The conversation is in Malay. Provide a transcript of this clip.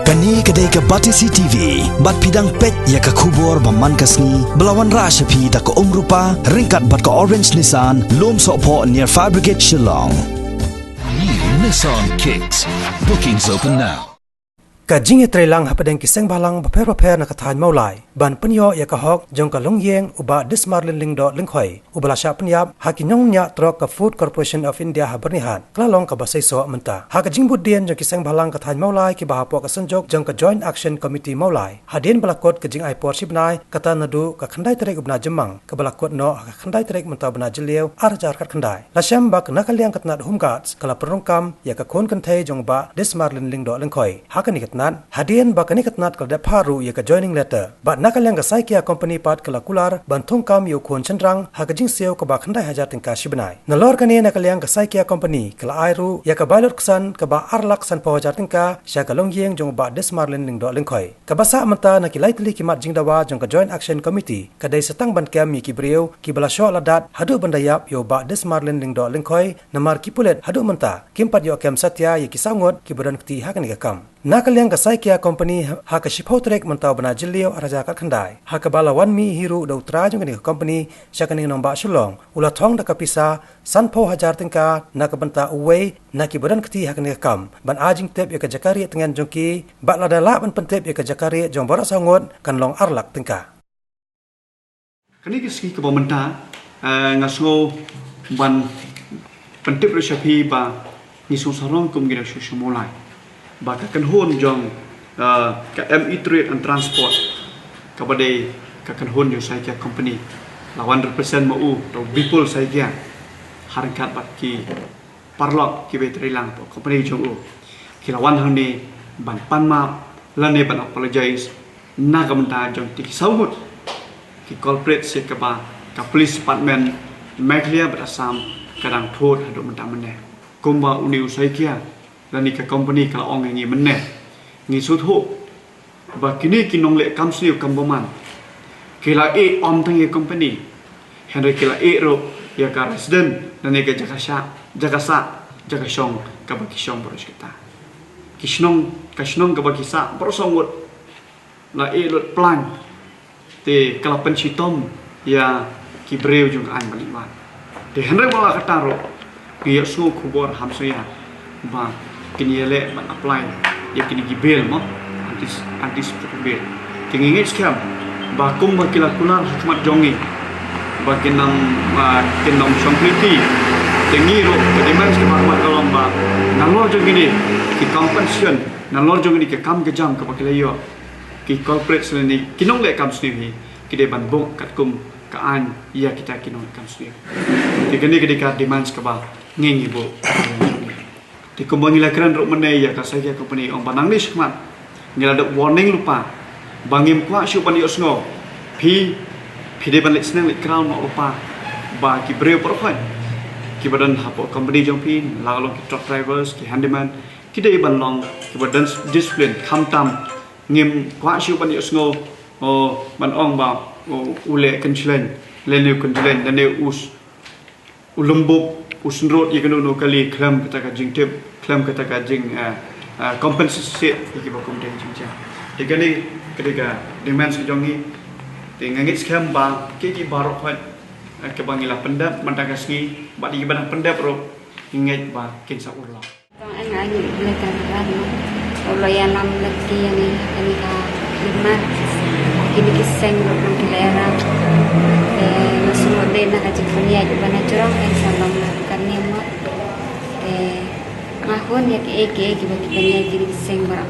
Kani kedai ke Batisi TV, bat pidang pet ya ke kubur baman kasni, belawan rasyapi tak ke rupa, ringkat bat ke Orange Nissan, lom sokpo near Fire Brigade Shillong. New Nissan Kicks. Bookings open now. Kajing trelang hapadeng kiseng balang baper na kathan maulai ban penyo ya ka hok jong ka longyeng uba dismarlin lingdo lingkhoi ubala sha penyap hakinyong nya trok ka Food Corporation of India habernihan klalong ka basai so menta ha kajing budien jong kiseng balang kathan maulai ki bahapo ka sanjok jong ka Joint Action Committee maulai hadin balakot kajing ai por sibnai kata nadu ka khandai trek ubna jemang ka balakot no ka khandai trek menta bna jelew arjar kat khandai lasham bak nakaliang katnat humgats kala perongkam ya ka kon kanthai jong ba dismarlin lingdo lingkhoi ha kani hadian bakani katnat kalda paru ya ka joining letter ba nakalang ka saikia company part kala kular banthong kam yo khon chenrang hakajing seo ka ba khandai hajar tingka shibnai nalor kani nakalang ka saikia company kala airu ya ka bailot ksan ka ba arlak san pawajar tingka sha ka longyeng jong ba desmarlin lingdo lingkhoi ka basa manta na kilai tli kimat jingdawa jong ka joint action committee ka dai setang ban kam mi ki breu ki bala sho ladat hadu bandayap yo ba desmarlin lingdo lingkhoi namar ki pulet hadu manta kimpat yo kem satya ya ki sangot ki badan kti hakani ka kam nakalang ka saikia company ha ka shipho trek mantau bana jilio araja ka khandai ha ka bala wan mi hiru do tra jong ni company shakani nomba shulong ula thong da ka pisa sanpho hajar tingka na ka banta uwei na ki badan kti hakani ka kam ban ajing tep ya ka jakari tengan jongki ba la dala ban pentep ya ka jakari jong bara sangot kan long arlak tingka kani ki ski ka bomenta ngasgo ban pentep reshapi ba ni so sarong kum gira shu shumulai ba ka kan hon jong ka ME Trade and Transport ka badai ka kan hon jo sai kia company lawan represent mau to bipul sai kia harkat bat ki parlok ki betri lang to company jong u ki lawan hang ni ban pan ma lane ban apologize na ka menta jong ti saut ki corporate se ka ba ka police department Meghalaya bat Assam kadang thot hadu menta mene kumba uniu sai kia lani ka company ka ong ngi mene ngi sut ho ba kini kinong le kam sniu kam boman kila e om tang ye company henry kila e ro ya ka resident nani ka jakashong ka ba kishong boros kita kishnong ka ba kisa borosong wot la e lot plan te kala penchitom ya ki breu jung an baliwan te henry wala kata ro ki su khubor hamsoya ba kini le man apply ya kini gibel mo antis bill kini ngit skam ba kum ba kila kunar hikmat jongi ba kinam sompliti tengi ro demands ke marmat kalom ba nalor jongi ni ki compensation nalor jongi ni ke kam ke jam ke bakila yo ki corporate ni kinong le kam sni ki de ban bong kat kum ka an ya kita kinong kam sni ki kini ke demands ke ba ngengi bo di kumbang ila kran ruk menai ya ka sakia company ong banang ni skmat ngila dak warning lupa bangim kwa shu pan yo sngo phi de ban lek snang lek crown mo lupa ba ki breu por khoi ki badan hapo company jong phi la long ki truck drivers ki handyman ki de ban long ki badan discipline kham tam ngim kwa shu pan yo sngo o ban ong ba ule kanchlen lenu kanchlen dane ulumbu usun road ya kanu no kali klam kata ka jing tip klam kata ka jing compensate ki ba kum deng jingja digani kedega demands jongi tingangit skam ba ki barok phat ke bangila pendap mandagasni ba di ban pendap ro inget ba kin sa urla tong angai ni lekan kan ulo ya lam leki ni kani ka lima kini kiseng ro kilera masuk na ka jikfunia di bana curang kan salong kan ni mo ngahon ya ke bagi banya kini kiseng barak